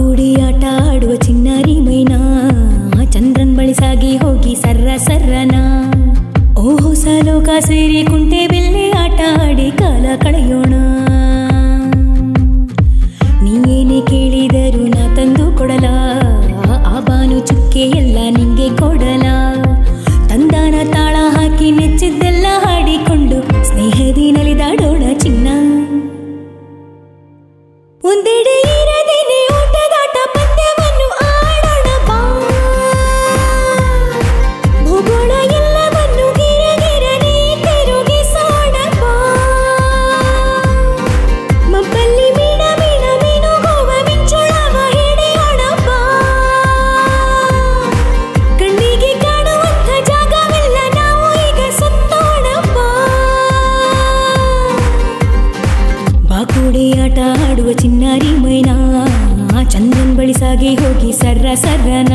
ಬಾಕುಡಿ ಆಟ ಆಡುವ ಚಿನ್ನಾರಿ ಮೈನಾ ಚಂದ್ರನ್ ಬಳಿ ಸಾಗಿ ಹೋಗಿ ಸರ್ರ ಸರ್ರನ ಓ ಹೊಸ ಲೋಕ ಸೇರಿ ಕುಂಟೆ ಬೆಲ್ಲೆ ಆಟ ಆಡಿ ಕಾಲ ಕಳೆಯೋಣ ನೀನೇನೆ ಕೇಳಿದರು ನಾ ತಂದು ಕೊಡಲ ಆ ಬಾನು ಚುಕ್ಕೆ ಎಲ್ಲ ನಿಂಗೆ ಕೊಡಲ ತಂದಾನ ತಾಳ ಹಾಕಿ ನೆಚ್ಚಿದ್ದೆಲ್ಲ ಹಾಡಿಕೊಂಡು ಸ್ನೇಹದಿ ನಲಿದಾಡೋಣ ಚಿನ್ನ ಒಂದೆಡೆ ಇರದೇನೆ ಊಟದಾಟ ಪಂದ್ಯವನ್ನು ಆಡೋಣ ಬಾ ಭೂಗೋಳ ಎಲ್ಲವನ್ನು ಗಿರಗಿರನೆ ತಿರುಗಿಸೋಣ ಬಾ ಮಬ್ಬಲ್ಲಿ ಮೀಣ ಮೀಣ ಮೀನುಗೋವ ಮಿಂಚುಳವ ಹಿಡಿಯೋಣ ಬಾ ಕಣ್ಣಿಗೆ ಕಾಣುವಂಥ ಜಾಗವೆಲ್ಲ ನಾವು ಈಗ ಸುತ್ತೋಣ ಬಾ ಬಾಕುಡಿ ಆಟ ಆಡುವ ಚಿನ್ನಾರಿ ಮೈನಾ ಚಂದ್ರನ್ ಬಳಿ ಸಾಗಿ ಹೋಗಿ ಸರ್ರ ಸರ್ರನ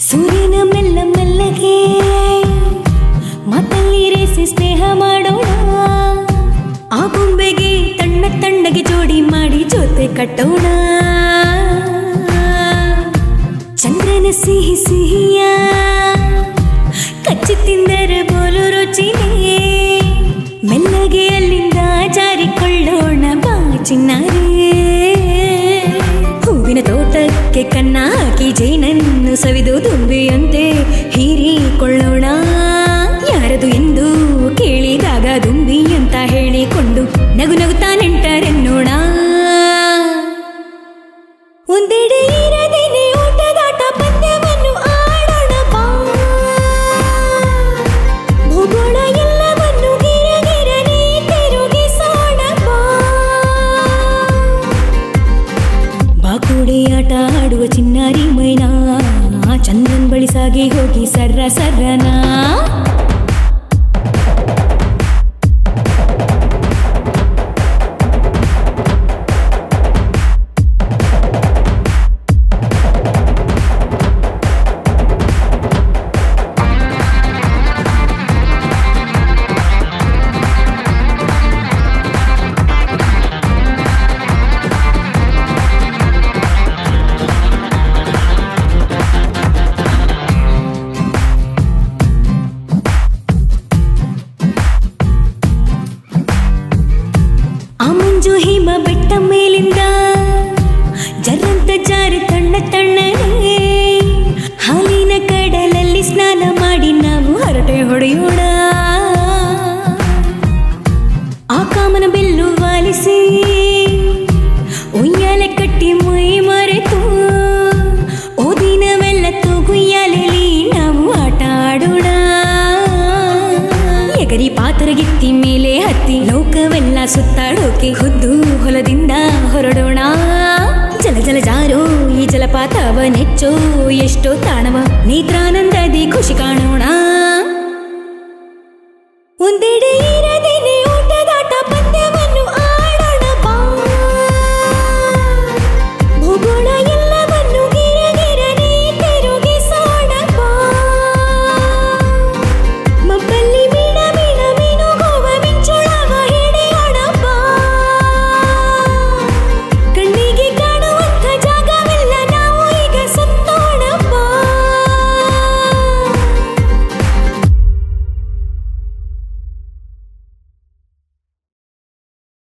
ಸೂರ್ಯನ ಮೆಲ್ಲ ಮೆಲ್ಲಗೆ ಮತ್ತಲ್ಲಿ ರೇಸಿ ಸ್ನೇಹ ಮಾಡೋಣ ಆ ಬೊಂಬೆಗೆ ತಣ್ಣ ತಣ್ಣಗೆ ಜೋಡಿ ಮಾಡಿ ಜೊತೆ ಕಟ್ಟೋಣ ಚಂದ್ರನ ಸಿಹಿ ಸಿಹಿಯ ಕಚ್ಚಿ ತಿಂದರೆ ಬೋಲು ರುಚಿನೇ ಮೆಲ್ಲಗೆ ಅಲ್ಲಿಂದ ಜಾರಿಕೊಳ್ಳೋಣ ಬಾ ಚಿನ್ನಾರೇ ಹೂವಿನ ತೋಟಕ್ಕೆ ಕನ್ನ ಹಾಕಿ ಜೇನನ್ನು ಸವಿದು ದುಂಬಿಯಂತೆ ಹೀರಿಕೊಳ್ಳೋಣ ಯಾರದು ಎಂದು ಕೇಳಿದಾಗ ದುಂಬಿ ಅಂತ ಹೇಳಿಕೊಂಡು ನಗು ನಗುತ್ತಾ ನೆಂಟರೆನ್ನೋಣ ಒಂದೆಡೆ ಇರದೇನೆ ಊಟದಾಟ ಪಂದ್ಯವನ್ನು ಆಡೋಣ ಬಾ ಭೂಗೋಳ ಎಲ್ಲವನ್ನು ಗಿರಗಿರನೆ ತಿರುಗಿಸೋಣ ಬಾ ಬಾಕುಡಿ ಆಟ ಆಡುವ ಚಿನ್ನಾರಿ ಮೈನಾ ಚಂದ್ರನ್ ಬಳಿ ಸಾಗಿ ಹೋಗಿ ಸರ್ರ ಸರ್ರನ ಮಂಜು ಹಿಮ ಬೆಟ್ಟ ಮೇಲಿಂದ ಜರಂತ ಜಾರಿ ತಣ್ಣ ತಣ್ಣನೆ ಹಾಲಿನ ಕಡಲಲ್ಲಿ ಸ್ನಾನ ಮಾಡಿ ನಾವು ಹರಟೆ ಹೊಡೆಯೋಣ ಆ ಕಾಮನ ಬೆಲ್ಲು ವಾಲಿಸಿ ಉಯ್ಯಾಲೆ ಕಟ್ಟಿ ಮೈ ಮರೆತು ಓ ದಿನವೆಲ್ಲ ತೂಗುಯ್ಯಾಲೆಲಿ ನಾವು ಆಟ ಆಡೋಣ ಎಗರಿ ಪಾತರಗಿತ್ತಿ ಮೇಲೆ ಹತ್ತಿ ಲೋಕವೆಲ್ಲ ಸುತ್ತಾಡೋಕೆ ಖುದ್ದು ಹೊಲದಿಂದ ಹೊರಡೋಣ ಜಲ ಜಲ ಜಾರೋ ಈ ಜಲಪಾತವ ನೆಚ್ಚೋ ಎಷ್ಟೋ ತಾಣವ ನೇತ್ರಾನಂದದಿ ಖುಷಿ ಕಾಣೋಣ